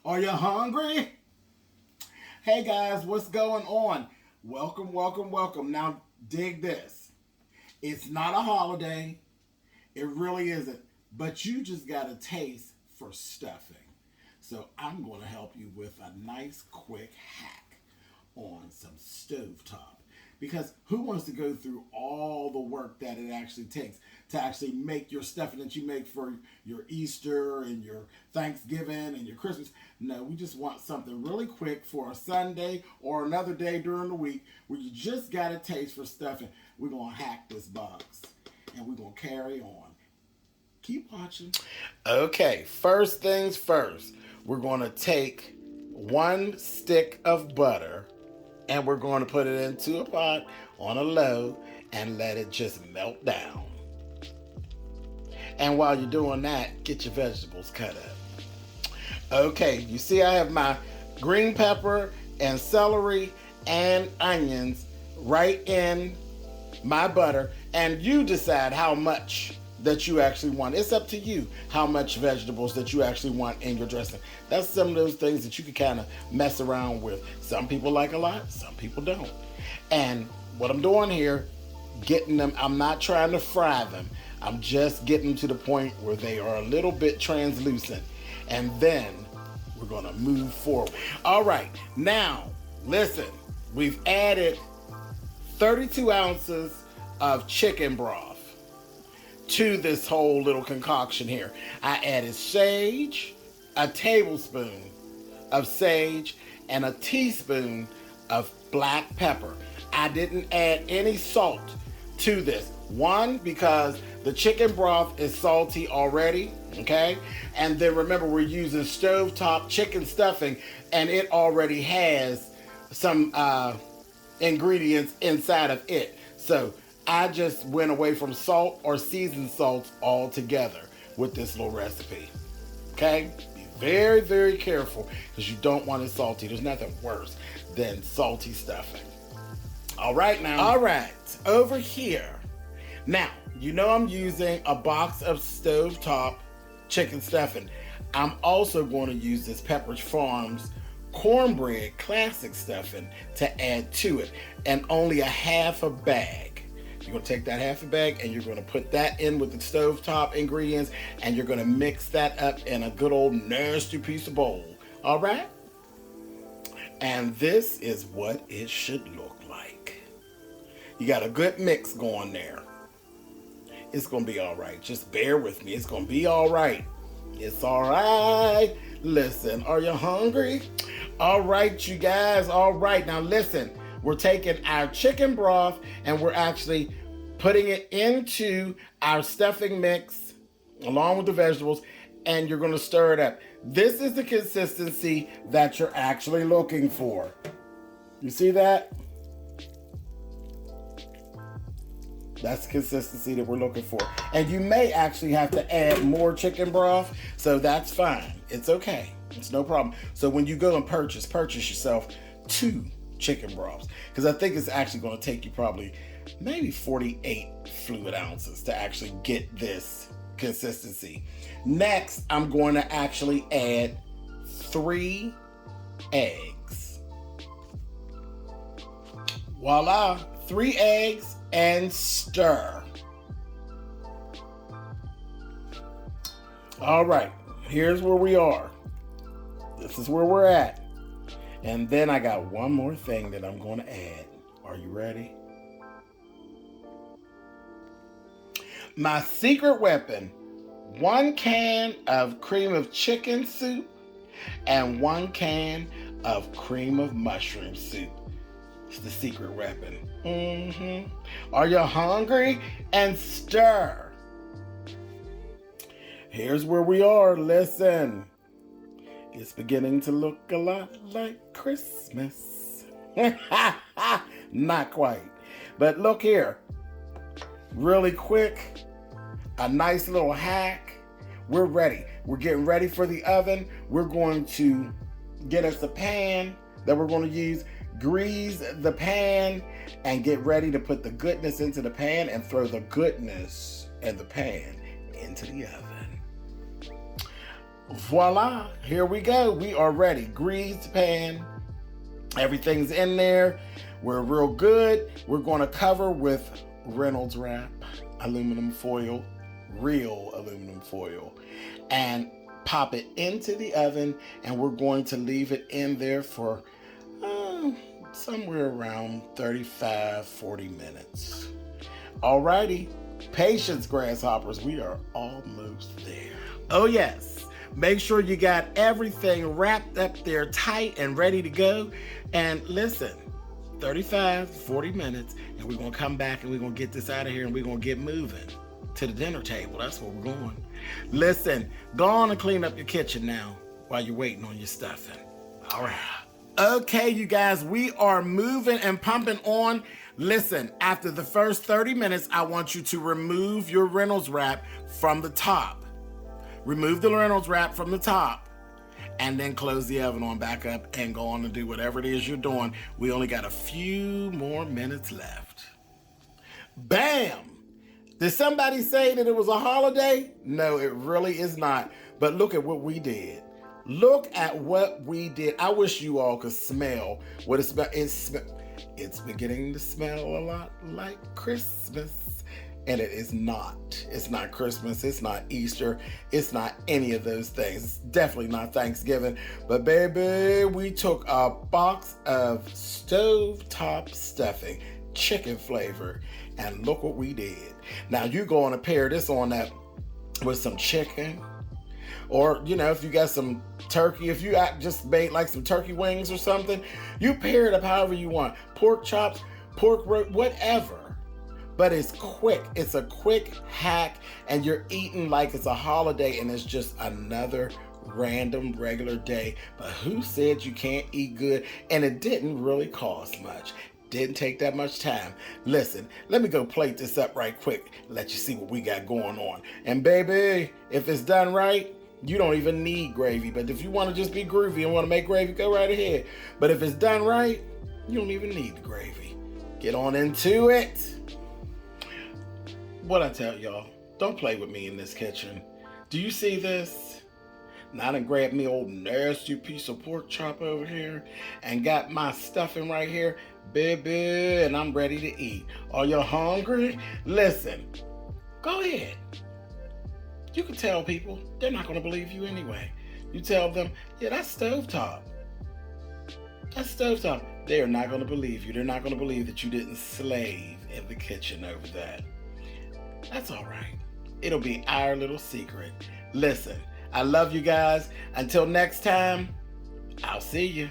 Are you hungry? Hey guys, what's going on? Welcome, welcome, welcome. Now, dig this. It's not a holiday. It really isn't. But you just got a taste for stuffing. So, I'm going to help you with a nice, quick hack on some stovetop. Because who wants to go through all the work that it actually takes to actually make your stuffing that you make for your Easter and your Thanksgiving and your Christmas? No, we just want something really quick for a Sunday or another day during the week where you just got a taste for stuffing. We're going to hack this box and we're going to carry on. Keep watching. Okay, first things first, we're going to take 1 stick of butter and we're going to put it into a pot on a low and let it just melt down. And while you're doing that, get your vegetables cut up. Okay, you see I have my green pepper and celery and onions right in my butter, and you decide how much that you actually want. It's up to you how much vegetables that you actually want in your dressing. That's some of those things that you can kind of mess around with. Some people like a lot, some people don't. And what I'm doing here, getting them, I'm not trying to fry them. I'm just getting to the point where they are a little bit translucent. And then we're gonna move forward. All right, now, listen, we've added 32 ounces of chicken broth to this whole little concoction here. I added sage, a tablespoon of sage, and a teaspoon of black pepper. I didn't add any salt to this. One, because the chicken broth is salty already, okay? And then remember, we're using stovetop chicken stuffing, and it already has some ingredients inside of it. So I just went away from salt or seasoned salts altogether with this little recipe. Okay? Be very, very careful because you don't want it salty. There's nothing worse than salty stuffing. All right now. All right, over here. Now, you know I'm using a box of stovetop chicken stuffing. I'm also going to use this Pepperidge Farms cornbread classic stuffing to add to it, and only a half a bag. You're going to take that half a bag and you're going to put that in with the stovetop ingredients, and you're going to mix that up in a good old nasty piece of bowl. All right? And this is what it should look like. You got a good mix going there. It's going to be all right. Just bear with me. It's going to be all right. It's all right. Listen, are you hungry? All right, you guys. All right. Now listen, we're taking our chicken broth and we're actually putting it into our stuffing mix along with the vegetables, and you're going to stir it up. This is the consistency that you're actually looking for. You see that? That's the consistency that we're looking for. And you may actually have to add more chicken broth, so that's fine. It's okay. It's no problem. So when you go and purchase yourself 2 chicken broths, because I think it's actually going to take you probably maybe 48 fluid ounces to actually get this consistency. Next, I'm going to actually add 3 eggs. Voila, 3 eggs, and stir. All right, here's where we are. This is where we're at. And then I got one more thing that I'm going to add. Are you ready? My secret weapon, 1 can of cream of chicken soup and 1 can of cream of mushroom soup. It's the secret weapon. Are you hungry? And stir. Here's where we are. Listen. It's beginning to look a lot like Christmas. Not quite. But look here. Really quick. A nice little hack. We're ready. We're getting ready for the oven. We're going to get us a pan that we're going to use. Grease the pan and get ready to put the goodness into the pan and throw the goodness and the pan into the oven. Voila, here we go. We are ready. Greased pan. Everything's in there. We're real good. We're going to cover with Reynolds wrap, aluminum foil, real aluminum foil, and pop it into the oven, and we're going to leave it in there for somewhere around 35-40 minutes. Alrighty, patience, grasshoppers. We are almost there. Oh yes, make sure you got everything wrapped up there tight and ready to go. And listen, 35-40 minutes, and we're gonna come back and we're gonna get this out of here, and we're gonna get moving to the dinner table. That's where we're going. Listen, go on and clean up your kitchen now while you're waiting on your stuffing. All right. Okay, you guys, we are moving and pumping on. Listen, after the first 30 minutes, I want you to remove your Reynolds wrap from the top. Remove the Reynolds wrap from the top, and then close the oven on back up and go on and do whatever it is you're doing. We only got a few more minutes left. Bam! Did somebody say that it was a holiday? No, it really is not. But look at what we did. Look at what we did. I wish you all could smell what it smells. It's beginning to smell a lot like Christmas. And it is not. It's not Christmas. It's not Easter. It's not any of those things. It's definitely not Thanksgiving. But baby, we took a box of stovetop stuffing, chicken flavor, and look what we did. Now you go on and pair this on that with some chicken. Or, you know, if you got some turkey, if you just made like some turkey wings or something, you pair it up however you want. Pork chops, pork roast, whatever. But it's quick. It's a quick hack, and you're eating like it's a holiday, and it's just another random regular day. But who said you can't eat good? And it didn't really cost much. Didn't take that much time. Listen, let me go plate this up right quick, let you see what we got going on. And baby, if it's done right, you don't even need gravy. But if you want to just be groovy and want to make gravy, go right ahead. But if it's done right, you don't even need the gravy. Get on into it. What I tell y'all, don't play with me in this kitchen. Do you see this? Now I done grabbed me old nasty piece of pork chop over here and got my stuffing right here, baby, and I'm ready to eat. Are you hungry? Listen, go ahead. You can tell people, they're not going to believe you anyway. You tell them, yeah, that's stovetop. That's stovetop. They are not going to believe you. They're not going to believe that you didn't slave in the kitchen over that. That's all right. It'll be our little secret. Listen, I love you guys. Until next time, I'll see you.